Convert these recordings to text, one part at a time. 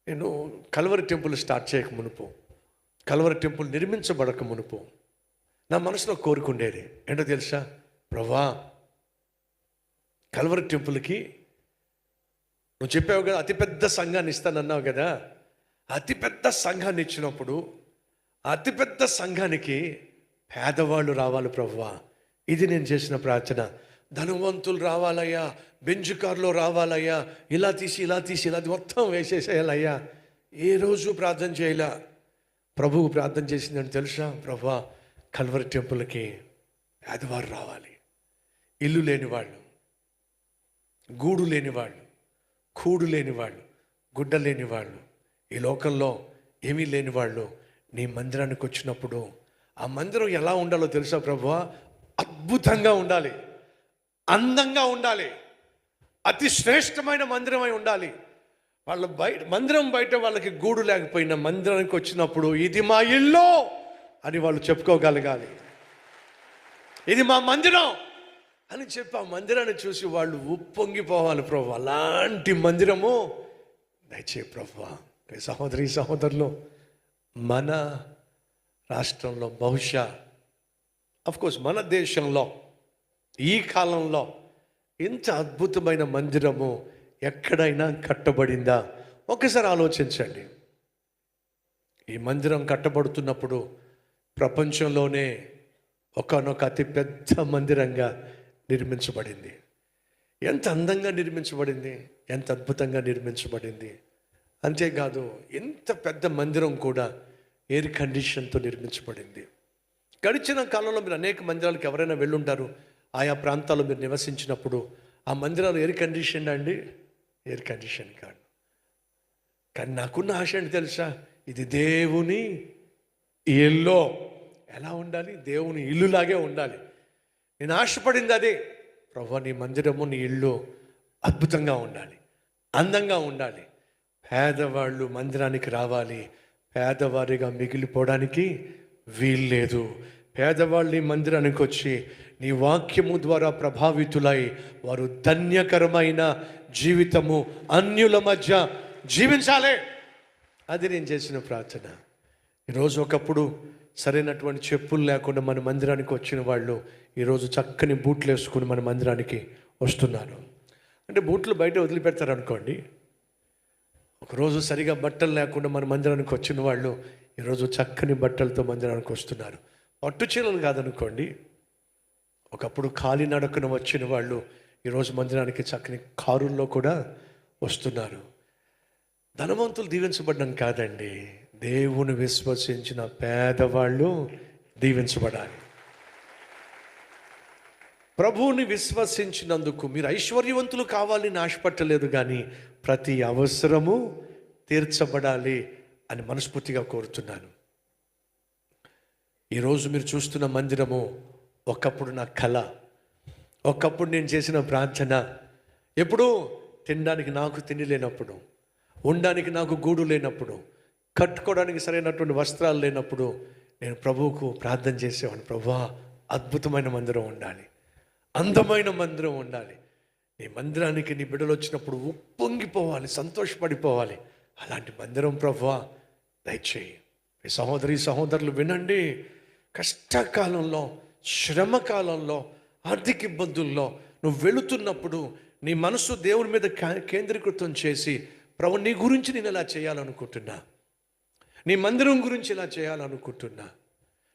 నేను Calvary temple start చేయక మునుపు, కల్వరి టెంపుల్ నిర్మించబడక మునుపు నా మనసులో కోరుకుండేది ఏంటో తెలుసా? ప్రభా, కల్వరి టెంపుల్కి నువ్వు చెప్పావు కదా అతిపెద్ద సంఘాన్ని ఇస్తానన్నావు కదా, అతిపెద్ద సంఘాన్ని ఇచ్చినప్పుడు అతిపెద్ద సంఘానికి పేదవాళ్ళు రావాలి ప్రభువా. ఇది నేను చేసిన ప్రార్థన. ధనవంతులు రావాలయ్యా, బెంజు కారులో రావాలయ్యా, ఇలా తీసి ఇలా మొత్తం వేసేసేయాలయ్యా. ఏ రోజు ప్రార్థన చేయలే. ప్రభువు ప్రార్థన చేసిందని తెలుసా? ప్రభువా, కల్వరి టెంపుల్కి పేదవారు రావాలి, ఇల్లు లేనివాళ్ళు, గూడు లేనివాళ్ళు, కూడు లేనివాళ్ళు, గుడ్డ లేనివాళ్ళు, ఈ లోకంలో ఏమీ లేనివాళ్ళు నీ మందిరానికి వచ్చినప్పుడు ఆ మందిరం ఎలా ఉండాలో తెలుసా ప్రభువా? అద్భుతంగా ఉండాలి, అందంగా ఉండాలి, అతి శ్రేష్టమైన మందిరమై ఉండాలి. వాళ్ళ మందిరం బయట వాళ్ళకి గూడు లేకపోయినా మందిరానికి వచ్చినప్పుడు ఇది మా ఇల్లు అని వాళ్ళు చెప్పుకోగలగాలి. ఇది మా మందిరం అని చెప్పి ఆ మందిరాన్ని చూసి వాళ్ళు ఉప్పొంగిపోవాలి. ప్రభు, అలాంటి మందిరము దయచేయి ప్రభువా. సహోదరి సహోదరులు, మన రాష్ట్రంలో బహుశా అఫ్కోర్స్ మన దేశంలో ఈ కాలంలో ఇంత అద్భుతమైన మందిరము ఎక్కడైనా కట్టబడిందా? ఒకసారి ఆలోచించండి. ఈ మందిరం కట్టబడుతున్నప్పుడు ప్రపంచంలోనే ఒకనొక అతి పెద్ద మందిరంగా నిర్మించబడింది. ఎంత అందంగా నిర్మించబడింది, ఎంత అద్భుతంగా నిర్మించబడింది. అంతేకాదు ఇంత పెద్ద మందిరం కూడా ఎయిర్ కండిషన్తో నిర్మించబడింది. గడిచిన కాలంలో మీరు అనేక మందిరాలకు ఎవరైనా వెళ్ళుంటారు. ఆయా ప్రాంతాల్లో మీరు నివసించినప్పుడు ఆ మందిరాలు ఎయిర్ కండిషన్ అండి? ఎయిర్ కండిషన్ కాదు. కానీ నాకున్న ఆశ ఏంటి తెలుసా? ఇది దేవుని ఇల్లు. ఎలా ఉండాలి? దేవుని ఇల్లులాగే ఉండాలి. నేను ఆశపడింది అదే. ప్రభువా, నీ మందిరము, నీ ఇల్లు అద్భుతంగా ఉండాలి, అందంగా ఉండాలి. పేదవాళ్ళు మందిరానికి రావాలి, పేదవారిగా మిగిలిపోవడానికి వీల్లేదు. పేదవాళ్ళు నీ మందిరానికి వచ్చి నీ వాక్యము ద్వారా ప్రభావితులై వారు ధన్యకరమైన జీవితము అన్యుల మధ్య జీవించాలి. అది నేను చేసిన ప్రార్థన. ఈరోజు ఒకప్పుడు సరైనటువంటి చెప్పులు లేకుండా మన మందిరానికి వచ్చిన వాళ్ళు ఈరోజు చక్కని బూట్లు వేసుకుని మన మందిరానికి వస్తున్నారు. అంటే బూట్లు బయట వదిలిపెడతారు అనుకోండి. ఒకరోజు సరిగా బట్టలు లేకుండా మన మందిరానికి వచ్చిన వాళ్ళు ఈరోజు చక్కని బట్టలతో మందిరానికి వస్తున్నారు. పట్టు చీరలు కాదనుకోండి. ఒకప్పుడు కాలినడకన వచ్చిన వాళ్ళు ఈరోజు మందిరానికి చక్కని కారుల్లో కూడా వస్తున్నారు. ధనవంతులు దీవించబడడం కాదండి, దేవుని విశ్వసించిన పేదవాళ్ళు దీవించబడాలి. ప్రభువుని విశ్వసించినందుకు మీరు ఐశ్వర్యవంతులు కావాలని ఆశపట్టలేదు, కానీ ప్రతి అవసరము తీర్చబడాలి అని మనస్ఫూర్తిగా కోరుతున్నాను. ఈరోజు మీరు చూస్తున్న మందిరము ఒకప్పుడు నా కళ, ఒకప్పుడు నేను చేసిన ప్రార్థన. ఎప్పుడు తినడానికి నాకు తిండి లేనప్పుడు, ఉండడానికి నాకు గూడు లేనప్పుడు, కట్టుకోవడానికి సరైనటువంటి వస్త్రాలు లేనప్పుడు నేను ప్రభువుకు ప్రార్థన చేసేవాడిని. ప్రభువా, అద్భుతమైన మందిరం ఉండాలి, అందమైన మందిరం ఉండాలి. నీ మందిరానికి నీ బిడ్డలు వచ్చినప్పుడు ఉప్పొంగిపోవాలి, సంతోషపడిపోవాలి. అలాంటి మందిరం ప్రభువా దయచేయి. మీ సహోదరి సహోదరులు వినండి. కష్టకాలంలో, శ్రమకాలంలో, ఆర్థిక ఇబ్బందుల్లో నువ్వు వెళుతున్నప్పుడు నీ మనసు దేవుని మీద కేంద్రీకృతం చేసి, ప్రభు నీ గురించి నేను ఇలా చేయాలనుకుంటున్నా, నీ మందిరం గురించి ఇలా చేయాలనుకుంటున్నా,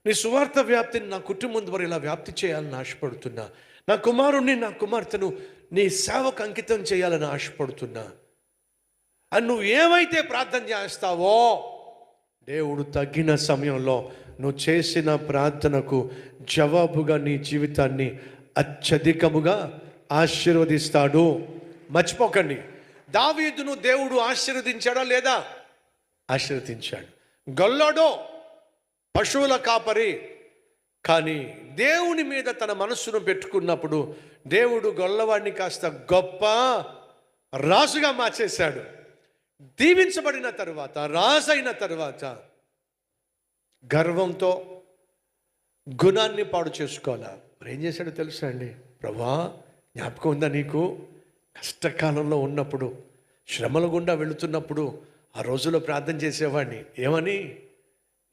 నీ సువార్త వ్యాప్తిని నా కుటుంబం ద్వారా ఇలా వ్యాప్తి చేయాలని ఆశపడుతున్నా, నా కుమారుణ్ణి, నా కుమార్తెను నీ సేవకు అంకితం చేయాలని ఆశపడుతున్నా. అని నువ్వు ఏమైతే ప్రార్థన చేస్తావో దేవుడు తగిన సమయంలో నువ్వు చేసిన ప్రార్థనకు జవాబుగా నీ జీవితాన్ని అత్యధికముగా ఆశీర్వదిస్తాడు. మర్చిపోకండి, దావీదును దేవుడు ఆశీర్వదించాడా లేదా? ఆశీర్వదించాడు. గొల్లోడో పశువుల కాపరి, కానీ దేవుని మీద తన మనస్సును పెట్టుకున్నప్పుడు దేవుడు గొల్లవాడిని కాస్త గొప్ప రాజుగా మార్చేశాడు. దీవించబడిన తరువాత, రాజు అయిన తరువాత గర్వంతో గుణాన్ని పాడు చేసుకోవాలా. మరి ఏం చేశాడో తెలుసా అండి? ప్రభా, జ్ఞాపకం ఉందా నీకు? కష్టకాలంలో ఉన్నప్పుడు, శ్రమల గుండా వెళుతున్నప్పుడు ఆ రోజుల్లో ప్రార్థన చేసేవాడిని. ఏమని?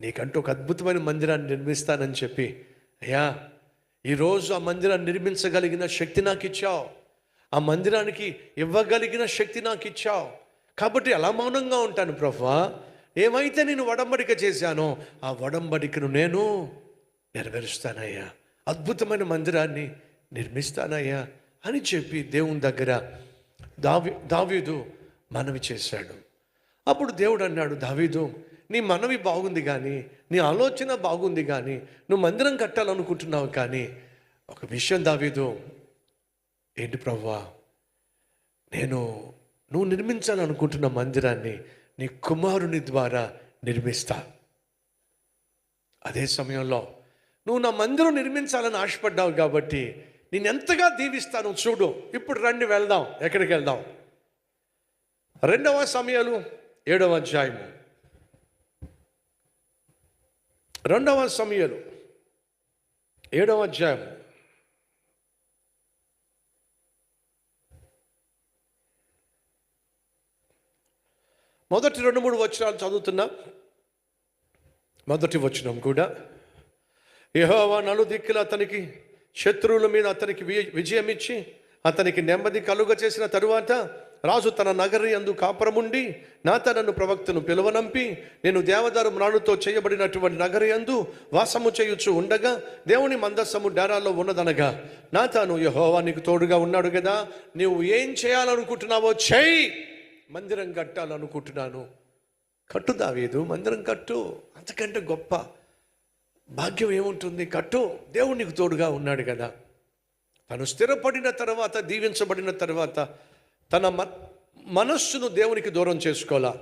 నీకంటూ ఒక అద్భుతమైన మందిరాన్ని నిర్మిస్తానని చెప్పి, అయ్యా ఈరోజు ఆ మందిరాన్ని నిర్మించగలిగిన శక్తి నాకు ఇచ్చావు, ఆ మందిరానికి ఇవ్వగలిగిన శక్తి నాకు ఇచ్చావు, కాబట్టి ఎలా మౌనంగా ఉంటాను ప్రభువా? ఏమైతే నేను ఒడంబడిక చేశానో ఆ ఒడంబడికను నేను నెరవేరుస్తానయ్యా, అద్భుతమైన మందిరాన్ని నిర్మిస్తానయ్యా అని చెప్పి దేవుని దగ్గర దావీదు మనవి చేశాడు. అప్పుడు దేవుడు అన్నాడు, దావీదు, నీ మనవి బాగుంది కానీ, నీ ఆలోచన బాగుంది కానీ, నువ్వు మందిరం కట్టాలనుకుంటున్నావు, కానీ ఒక విషయం దావీదు, ఏంటి ప్రభువా? నువ్వు నిర్మించాలనుకుంటున్న మందిరాన్ని నీ కుమారుని ద్వారా నిర్మిస్తా. అదే సమయంలో నువ్వు నా మందిరం నిర్మించాలని ఆశపడ్డావు కాబట్టి నేను ఎంతగా దీవిస్తాను చూడు. ఇప్పుడు రండి వెళ్దాం. ఎక్కడికి వెళ్దాం? 2 సమూయేలు 7వ అధ్యాయము. 2 సమూయేలు 7వ అధ్యాయం. మొదటి 2-3 వచనాలు చదువుతున్నా. మొదటి వచనం కూడా, యెహోవా నలుదిక్కుల అతనికి శత్రువుల మీద అతనికి విజయం ఇచ్చి అతనికి నెమ్మది కలుగ చేసిన తరువాత రాజు తన నగరి యందు కాపురముండి నాతాను ప్రవక్తను పిలువనంపి, నేను దేవదారు మ్రాణుతో చేయబడినటువంటి నగరి యందు వాసము చేయుచు ఉండగా దేవుని మందస్సము డేరాల్లో ఉన్నదనగా, నాతాను, యెహోవా నీకు తోడుగా ఉన్నాడు కదా, నీవు ఏం చేయాలనుకుంటున్నావో చెయ్యి. మందిరం కట్టాలనుకుంటున్నాను. కట్టు దావీదు, మందిరం కట్టు. అంతకంటే గొప్ప భాగ్యం ఏముంటుంది? కట్టు. దేవుడు నీకు తోడుగా ఉన్నాడు కదా. తను స్థిరపడిన తర్వాత, దీవించబడిన తర్వాత తన మనస్సును దేవునికి దూరం చేసుకోవాలా.